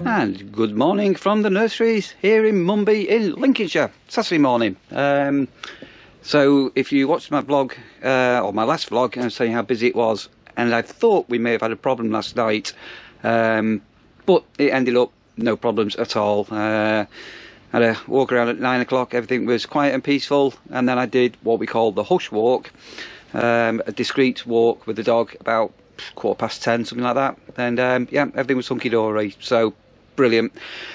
And good morning from the nurseries here in Mumby in Lincolnshire, Saturday morning. So if you watched my vlog, or my last vlog, I was saying how busy it was, and I thought we may have had a problem last night, but it ended up no problems at all. Had a walk around at 9 o'clock, everything was quiet and peaceful, and then I did what we call the hush walk, a discreet walk with the dog about 10:15, something like that, and yeah, everything was hunky-dory, so brilliant.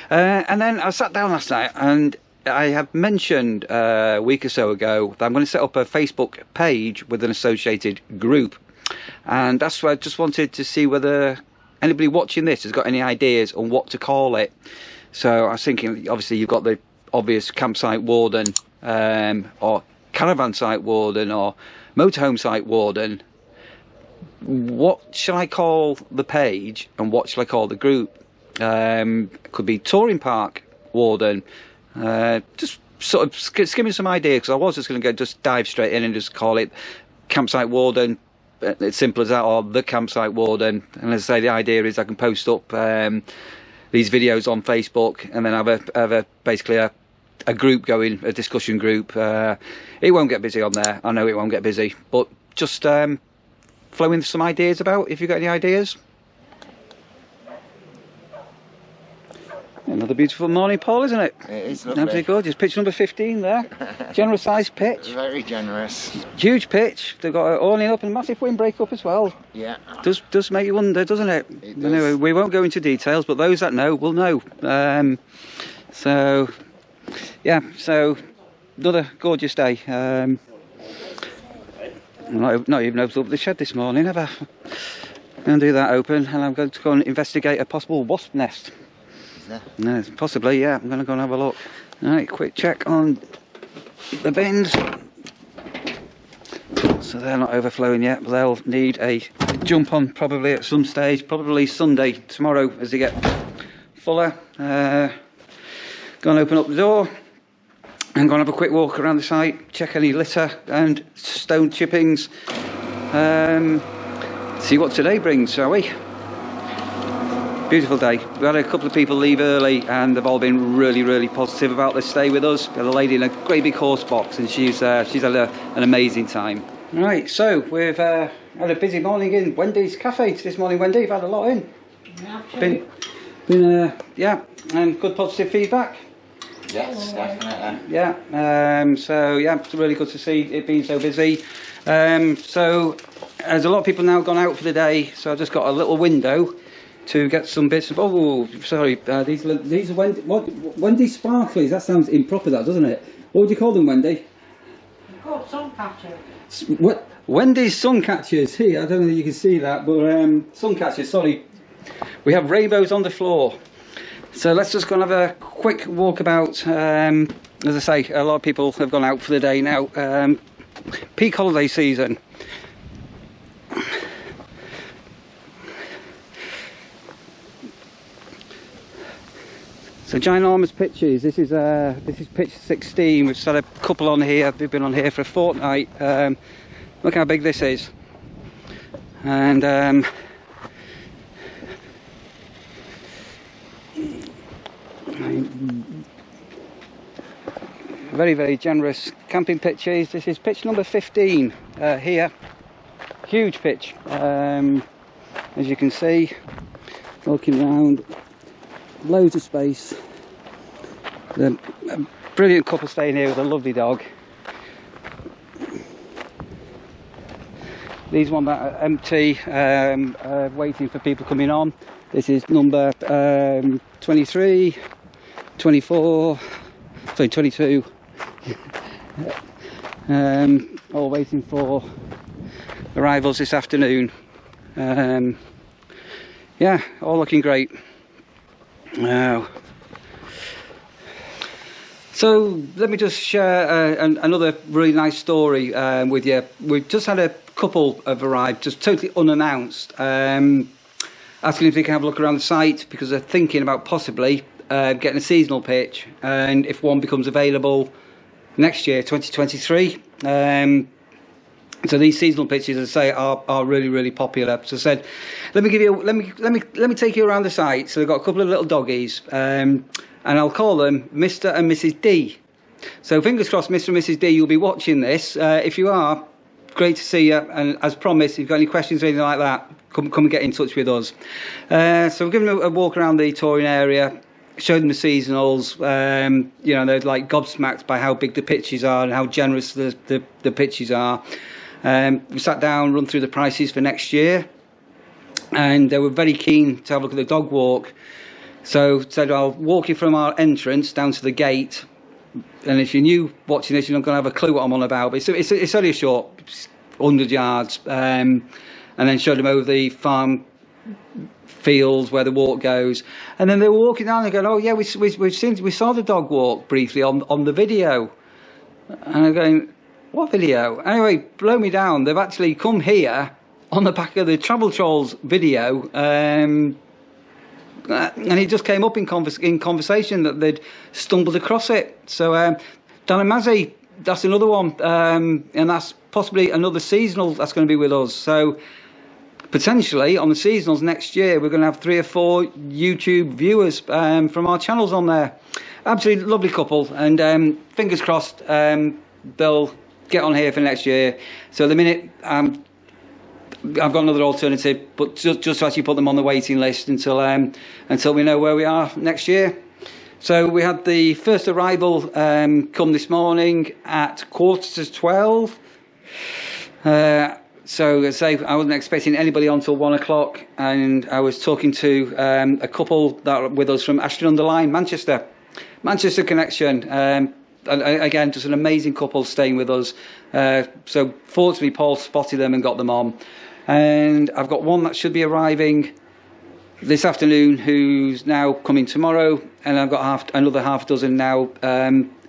And then I sat down last night, and I have mentioned a week or so ago that I'm going to set up a Facebook page with an associated group, and that's why I just wanted to see whether anybody watching this has got any ideas on what to call it. So I was thinking, obviously you've got the obvious campsite warden, or caravan site warden, or motorhome site warden. What shall I call the page, and what shall I call the group? Could be touring park warden. Just sort of skimming some idea, because I was just going to just dive straight in and just call it campsite warden. It's simple as that, or the campsite warden. And as I say, the idea is I can post up these videos on Facebook, and then have basically a group going, a discussion group. It won't get busy on there. I know it won't get busy, but just flowing some ideas about, if you've got any ideas. Another beautiful morning, Paul, isn't it? It is lovely. Absolutely gorgeous. Pitch number 15 there. Generous sized pitch. Very generous. Huge pitch. They've got an awning up and a massive windbreak up as well. Yeah. Does make you wonder, doesn't it? It does. Anyway, we won't go into details, but those that know will know. So, yeah, so another gorgeous day. Not even opened up the shed this morning, have I? I'm going to do that open, and I'm going to go and investigate a possible wasp nest. Is there? No, possibly, yeah. I'm going to go and have a look. Alright, quick check on the bins. So they're not overflowing yet, but they'll need a jump on probably at some stage, probably Sunday, tomorrow, as they get fuller. Go and open up the door. I'm going to have a quick walk around the site, check any litter and stone chippings. See what today brings, shall we? Beautiful day. We had a couple of people leave early, and they've all been really positive about their stay with us. We had a lady in a great big horse box, and she's had an amazing time. Right, so we've had a busy morning in Wendys Cafe this morning. Wendy, you've had a lot in. Been yeah, and good positive feedback. Yes, definitely. Yeah, so yeah, it's really good to see it being so busy. So there's a lot of people now gone out for the day, so I've just got a little window to get some bits of, oh sorry, these are Wendys sparklies. That sounds improper, that, doesn't it? What would you call them, Wendy? They're called sun catchers. What? Wendys sun catchers. Here, I don't know if you can see that, but sun catchers, sorry. We have rainbows on the floor. So let's just go and have a quick walk about. As I say, a lot of people have gone out for the day now. Peak holiday season. So ginormous pitches. This is pitch 16. We've had a couple on here. They've been on here for a fortnight. Look how big this is. And very generous camping pitches. This is pitch number 15 here. Huge pitch, as you can see. Walking around, loads of space. A brilliant couple staying here with a lovely dog. These ones that are empty, waiting for people coming on. This is number 23, 24, sorry, 22. All waiting for arrivals this afternoon. Yeah, all looking great. So let me just share another really nice story with you. We've just had a couple have arrived, just totally unannounced, asking if they can have a look around the site, because they're thinking about possibly getting a seasonal pitch, and if one becomes available next year, 2023. So these seasonal pitches, as I say, are really, really popular. So I said, let me take you around the site. So they've got a couple of little doggies, and I'll call them Mr. and Mrs. D. So fingers crossed, Mr. and Mrs. D, you'll be watching this. If you are, great to see you. And as promised, if you've got any questions or anything like that, come and get in touch with us. So we're giving them a walk around the touring area. Showed them the seasonals. You know, they're like gobsmacked by how big the pitches are and how generous the pitches are. We sat down, run through the prices for next year, and they were very keen to have a look at the dog walk. So said, I'll walk you from our entrance down to the gate, and if you're new watching this, you're not going to have a clue what I'm on about, but it's only a short 100 yards, and then showed them over the farm fields where the walk goes, and then they were walking down and going, oh yeah, we saw the dog walk briefly on the video, and I'm going, what video? Anyway, blow me down. They've actually come here on the back of the Travel Trolls video, and it just came up in conversation that they'd stumbled across it. So Dan and Mazzy, that's another one, and that's possibly another seasonal that's going to be with us. So potentially on the seasonals next year, we're going to have 3 or 4 YouTube viewers from our channels on there. Absolutely lovely couple, and fingers crossed they'll get on here for next year. So at the minute, I've got another alternative, but just to actually put them on the waiting list until we know where we are next year. So we had the first arrival come this morning at 11:45. So as I say, I wasn't expecting anybody on till 1 o'clock, and I was talking to a couple that are with us from Ashton-under-Lyne, Manchester connection. And again, just an amazing couple staying with us. So fortunately, Paul spotted them and got them on. And I've got one that should be arriving this afternoon, who's now coming tomorrow, and I've got another half dozen now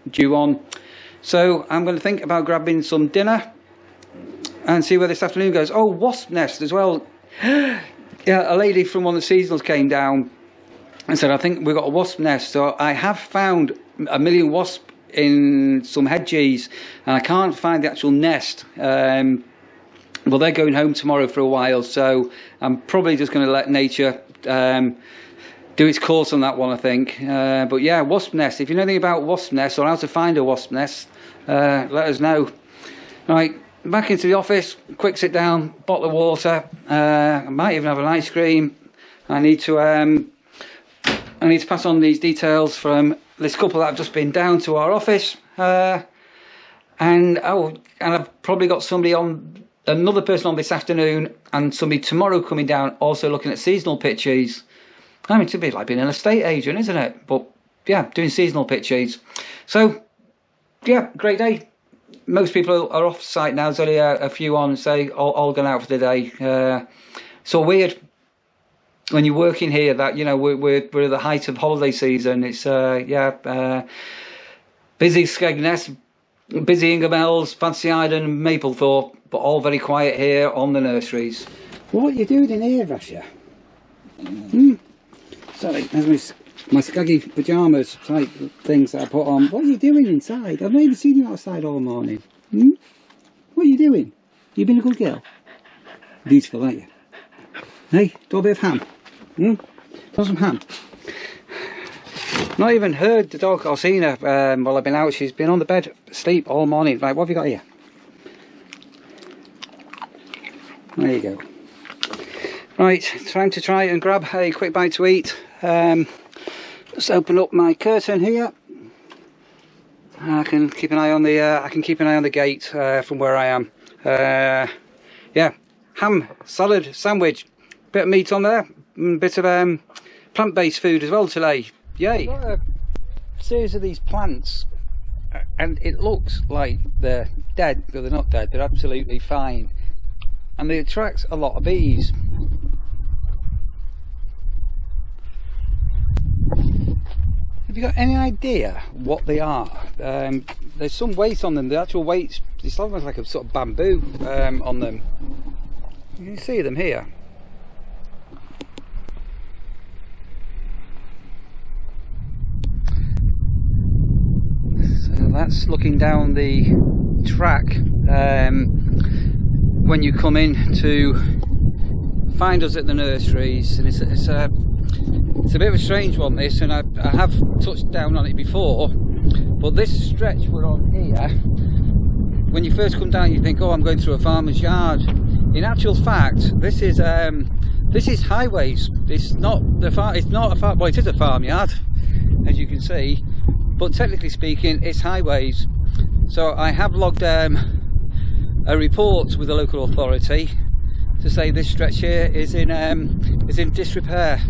due on. So I'm going to think about grabbing some dinner and see where this afternoon goes. Oh, wasp nest as well. Yeah, a lady from one of the seasonals came down and said, I think we've got a wasp nest. So I have found a million wasps in some hedges, and I can't find the actual nest. Well, they're going home tomorrow for a while, so I'm probably just going to let nature do its course on that one, I think. But yeah, wasp nest. If you know anything about wasp nests or how to find a wasp nest, let us know. Right, back into the office, quick sit down, bottle of water. I might even have an ice cream. I need to pass on these details from this couple that have just been down to our office, and I've probably got another person on this afternoon, and somebody tomorrow coming down, also looking at seasonal pitches. I mean, it's a bit like being an estate agent, isn't it? But yeah, doing seasonal pitches. So yeah, great day. Most people are off site now. There's only a few on, say, all gone out for the day. So weird when you're working here that, you know, we're at the height of holiday season. It's busy Skegness, busy Ingermells, Fancy Island and Maplethorpe, but all very quiet here on the nurseries. What are you doing in here, Rasha? Sorry, there's my skaggy pyjamas type things that I put on. What are you doing inside? I've not even seen you outside all morning. What are you doing? You been a good girl? Beautiful, aren't you? Hey, do a bit of ham. Want some ham? Not even heard the dog or seen her while I've been out. She's been on the bed asleep all morning. Right, what have you got here? There you go. Right, time to try and grab a quick bite to eat. Just open up my curtain here. I can keep an eye on the gate from where I am. Yeah, ham, salad, sandwich, bit of meat on there, bit of plant-based food as well today. Yay! I've got a series of these plants, and it looks like they're dead, but they're not dead. They're absolutely fine, and they attract a lot of bees. Have you got any idea what they are? There's some weight on them. The actual weight, it's almost like a sort of bamboo on them. You can see them here. So that's looking down the track. when you come in to find us at the nurseries, and it's a bit of a strange one, this, and I have touched down on it before, but this stretch we're on here, when you first come down you think, oh, I'm going through a farmer's yard. In actual fact, this is highways. It's not a farm. Well, it is a farmyard, as you can see, but technically speaking, it's highways. So I have logged a report with the local authority to say this stretch here is in disrepair.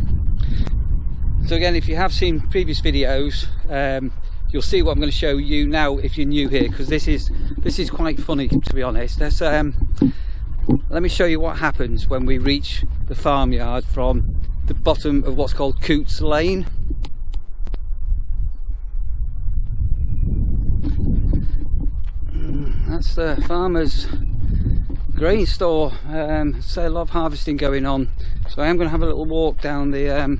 So again, if you have seen previous videos, you'll see what I'm going to show you now if you're new here, because this is quite funny, to be honest. Let me show you what happens when we reach the farmyard from the bottom of what's called Coots Lane. That's the farmer's grain store. So a lot of harvesting going on, so I am going to have a little walk down the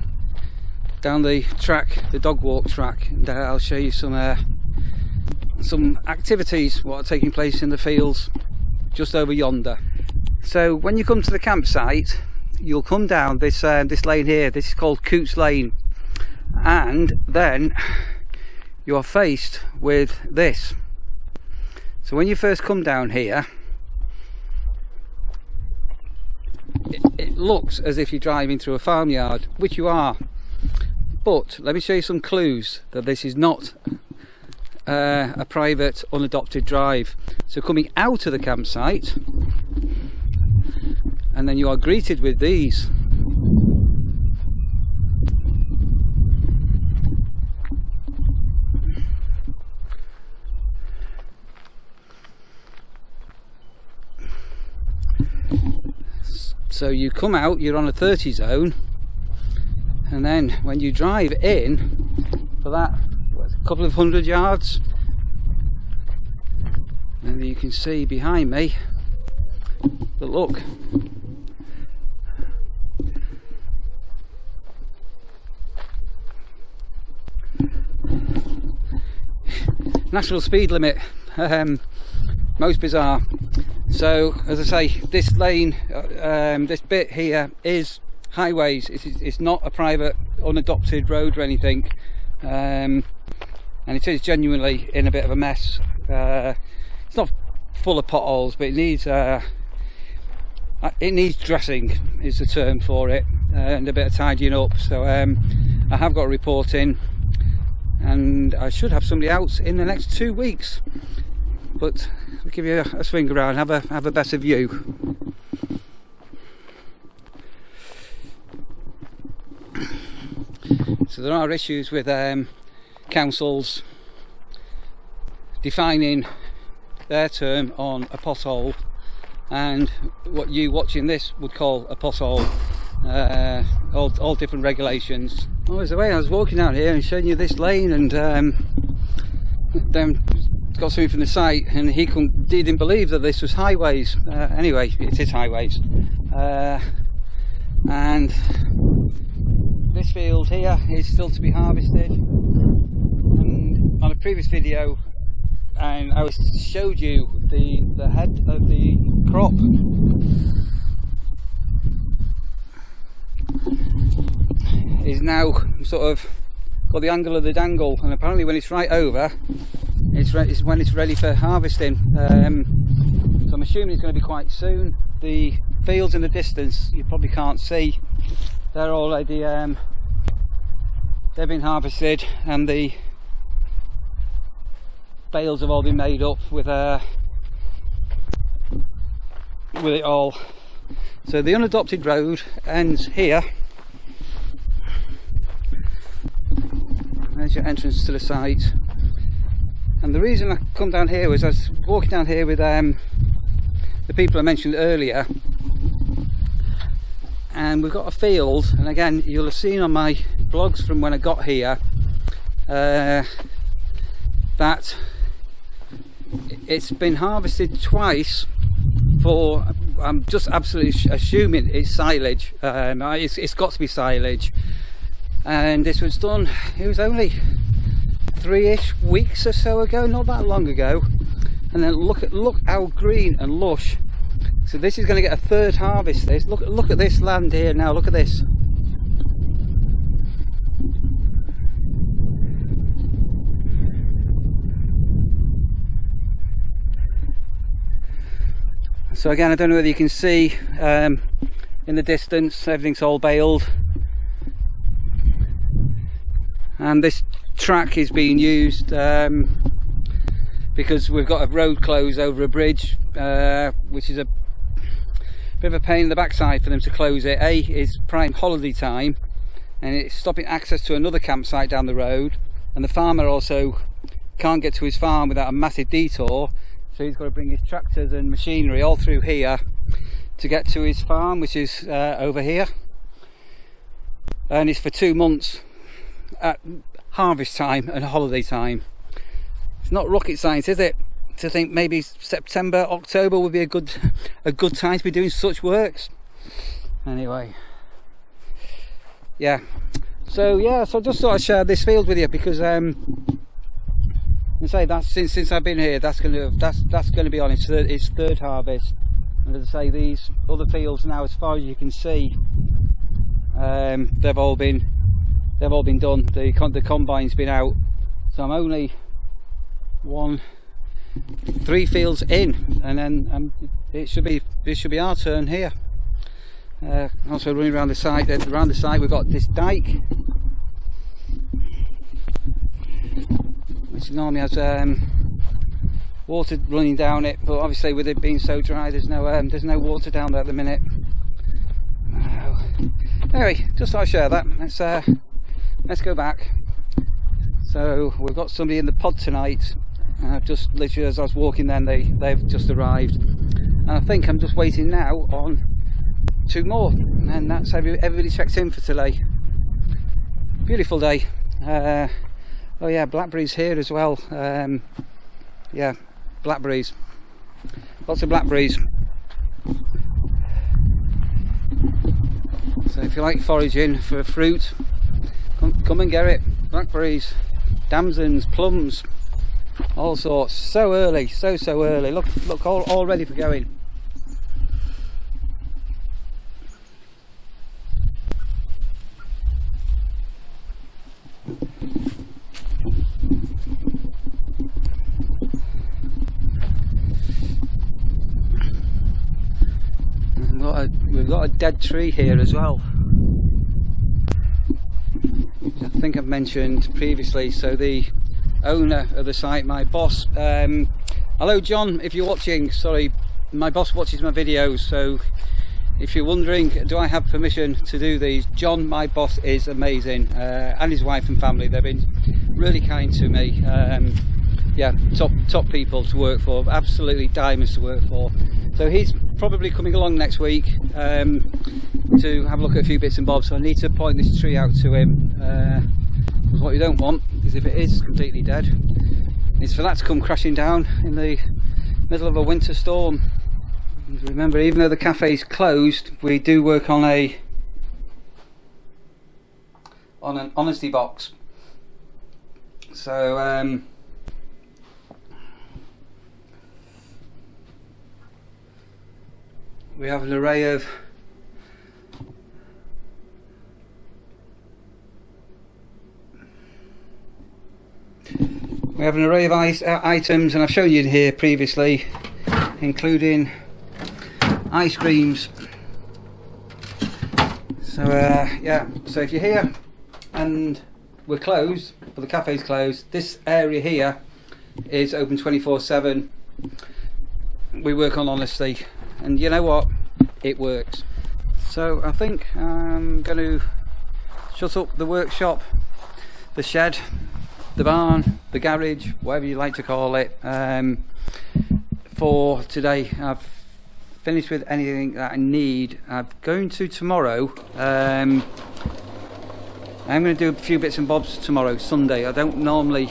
track, the dog walk track, and I'll show you some activities what are taking place in the fields just over yonder. So when you come to the campsite, you'll come down this lane here. This is called Coots Lane, and then you are faced with this. So when you first come down here, it looks as if you're driving through a farmyard, which you are, but let me show you some clues that this is not a private unadopted drive. So coming out of the campsite, and then you are greeted with these. So you come out, you're on a 30 zone, and then when you drive in for that couple of 100 yards, and you can see behind me, but look, national speed limit, most bizarre. So as I say, this lane, this bit here is highways. It's not a private unadopted road or anything, and it is genuinely in a bit of a mess. It's not full of potholes, but it needs dressing is the term for it, and a bit of tidying up. So I have got a report in, and I should have somebody out in the next 2 weeks, but I'll give you a swing around, have a better view. So there are issues with councils defining their term on a pothole and what you watching this would call a pothole. All different regulations. Oh, as the way I was walking down here and showing you this lane, and then got something from the site, and he didn't believe that this was highways. Anyway, it is highways, and this field here is still to be harvested. And on a previous video, and I showed you the head of the crop. Is now sort of got the angle of the dangle, and apparently when it's right over, it's when it's ready for harvesting. So I'm assuming it's going to be quite soon. The fields in the distance you probably can't see, they're already they've been harvested, and the bales have all been made up with it all. So the unadopted road ends here. There's your entrance to the site, and the reason I come down here was I was walking down here with the people I mentioned earlier, and we've got a field, and again you'll have seen on my blogs from when I got here that it's been harvested twice for, I'm just absolutely assuming it's silage. It's got to be silage, and this was done, it was only 3-ish weeks or so ago, not that long ago. And then look how green and lush So this is going to get a third harvest. This look at this land here now. Look at this. So again, I don't know whether you can see in the distance, everything's all baled, and this track is being used because we've got a road closed over a bridge, which is a bit of a pain in the backside for them to close it. It's prime holiday time and it's stopping access to another campsite down the road, and the farmer also can't get to his farm without a massive detour, so he's got to bring his tractors and machinery all through here to get to his farm, which is over here, and it's for 2 months at harvest time and holiday time. It's not rocket science, is it, to think maybe September, October would be a good time to be doing such works. Anyway, yeah, so I just thought I'd share this field with you because I say that since I've been here, that's going to be on its third harvest. And as I say, these other fields now, as far as you can see, they've all been done. The combine's been out, so I'm only 3 fields in, and then it should be our turn here. Also running around the side. Around the side, we've got this dike, which normally has water running down it, but obviously with it being so dry, there's no water down there at the minute. Anyway, just thought I'd share that. Let's go back. So we've got somebody in the pod tonight. Just literally as I was walking then, they've just arrived, and I think I'm just waiting now on 2 more, and that's everybody checked in for today. Beautiful day. Oh yeah, blackberries here as well. Yeah, blackberries, lots of blackberries. So if you like foraging for fruit, come and get it. Blackberries, damsons, plums, all sorts. So early, so early. Look, all ready for going. We've got a dead tree here as well. I think I've mentioned previously. So the owner of the site, my boss, hello John, if you're watching. Sorry, my boss watches my videos, so if you're wondering, do I have permission to do these? John, my boss, is amazing, and his wife and family. They've been really kind to me. Yeah, top people to work for, absolutely diamonds to work for. So he's probably coming along next week to have a look at a few bits and bobs. So I need to point this tree out to him, because what you don't want is, if it is completely dead, is for that to come crashing down in the middle of a winter storm. And remember, even though the cafe's closed, we do work on an honesty box. So we have an array of items, and I've shown you here previously, including ice creams. So yeah, so if you're here and we're closed, or the cafe's closed, this area here is open 24/7. We work on honesty, and you know what, it works. So I think I'm going to shut up the workshop, the shed, the barn, the garage, whatever you like to call it, for today. I've finished with anything that I need. I'm going to tomorrow, I'm going to do a few bits and bobs tomorrow, Sunday. I don't normally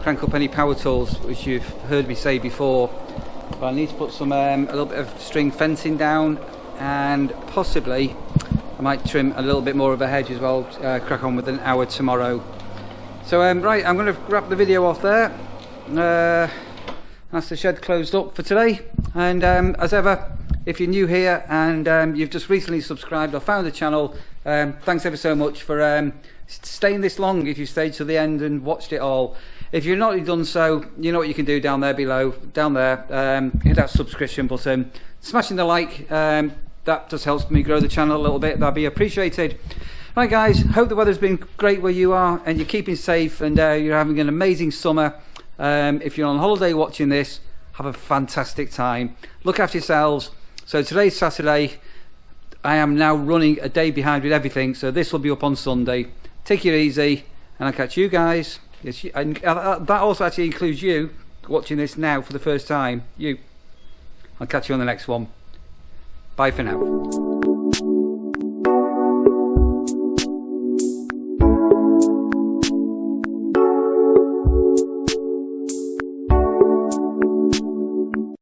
crank up any power tools, which you've heard me say before, but I need to put some a little bit of string fencing down, and possibly I might trim a little bit more of a hedge as well. Crack on with an hour tomorrow. So right, I'm going to wrap the video off there. That's the shed closed up for today, and as ever, if you're new here and you've just recently subscribed or found the channel, thanks ever so much for staying this long. If you stayed to the end and watched it all. If you've not done so, you know what you can do down there below, down there, hit that subscription button, smashing the like, that just helps me grow the channel a little bit. That'd be appreciated. Right guys, hope the weather's been great where you are and you're keeping safe and you're having an amazing summer. If you're on holiday watching this, have a fantastic time. Look after yourselves. So today's Saturday. I am now running a day behind with everything, so this will be up on Sunday. Take it easy, and I'll catch you guys. Yes, and that also actually includes you watching this now for the first time. You. I'll catch you on the next one. Bye for now.